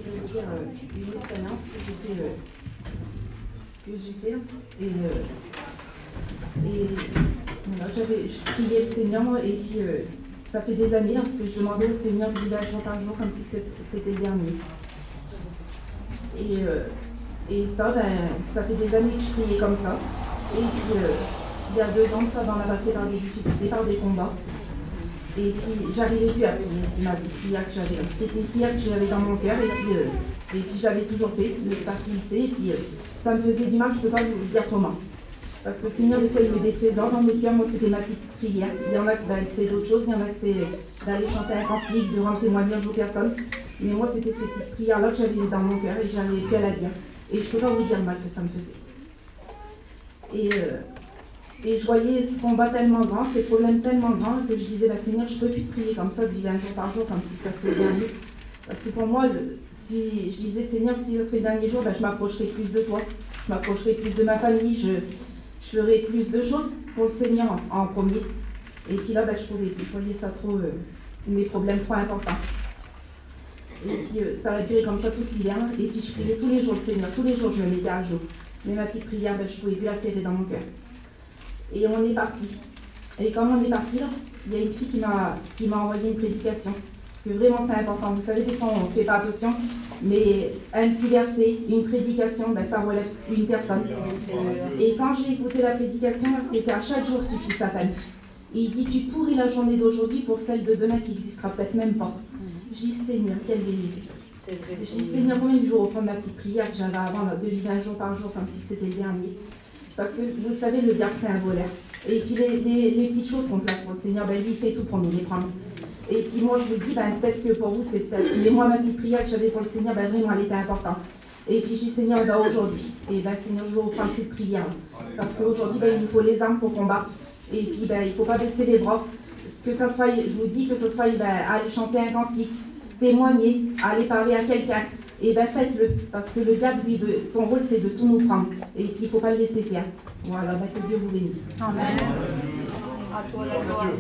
voudrais vous dire une expérience que j'ai fait. Et voilà, je priais le Seigneur et puis ça fait des années que je demandais au Seigneur de vivre jour par jour comme si c'était le dernier. Et ça, ça fait des années que je priais comme ça. Et puis il y a 2 ans, ça va passé par des difficultés, par des combats. Et puis j'arrivais plus à prier ma petite prière que j'avais. C'était une prière que j'avais dans mon cœur et puis je l'avais toujours fait, le parti lycée, et puis ça me faisait du mal, je ne peux pas vous dire comment. Parce que le Seigneur, des fois, il met des trésors dans le cœur. Moi, c'était ma petite prière. Il y en a que c'est d'autres choses, il y en a que c'est d'aller chanter un cantique, de rendre témoignage aux personnes. Mais moi, c'était cette petite prière-là que j'avais dans mon cœur et que j'arrivais plus à la dire. Et je ne peux pas vous dire le mal que ça me faisait. Et je voyais ce combat tellement grand, ces problèmes tellement grands, que je disais, Seigneur, je ne peux plus te prier comme ça, de vivre un jour par jour, comme si ça serait le dernier. Parce que pour moi, si je disais, Seigneur, si ça serait le dernier jour, je m'approcherais plus de toi, je m'approcherais plus de ma famille, je ferais plus de choses pour le Seigneur en premier. Et puis là, je pouvais plus, je voyais ça trop, mes problèmes trop importants. Et puis ça a duré comme ça tout l'hiver, et puis je priais tous les jours le Seigneur, tous les jours je me mettais à jour. Mais ma petite prière, je ne pouvais plus la serrer dans mon cœur. Et on est parti. Et quand on est parti, il y a une fille qui m'a envoyé une prédication. Parce que vraiment c'est important. Vous savez, des fois on ne fait pas attention, mais un petit verset, une prédication, ça relève une personne. Et quand j'ai écouté la prédication, c'était à chaque jour suffit sa peine. Et il dit, tu pourris la journée d'aujourd'hui pour celle de demain qui n'existera peut-être même pas. Je dis, Seigneur, quelle vérité. Je dis, Seigneur, combien de jours reprendre ma petite prière que j'avais avant, de vivre un jour par jour comme si c'était le dernier. Parce que vous savez, le diable c'est un voleur. Et puis les petites choses qu'on place pour le Seigneur, lui il fait tout pour nous les prendre. Et puis moi je vous dis, peut-être que pour vous c'est peut-être. Mais moi ma petite prière que j'avais pour le Seigneur, vraiment elle était importante. Et puis je dis, Seigneur, aujourd'hui, et Seigneur, je veux reprendre cette prière. Parce qu'aujourd'hui, il nous faut les armes pour combattre. Et puis il ne faut pas baisser les bras. Que ça soit, je vous dis que ce soit aller chanter un cantique, témoigner, aller parler à quelqu'un. Et faites-le, parce que le diable, lui, son rôle, c'est de tout nous prendre. Et qu'il ne faut pas le laisser faire. Voilà, que Dieu vous bénisse. Amen. À toi la gloire.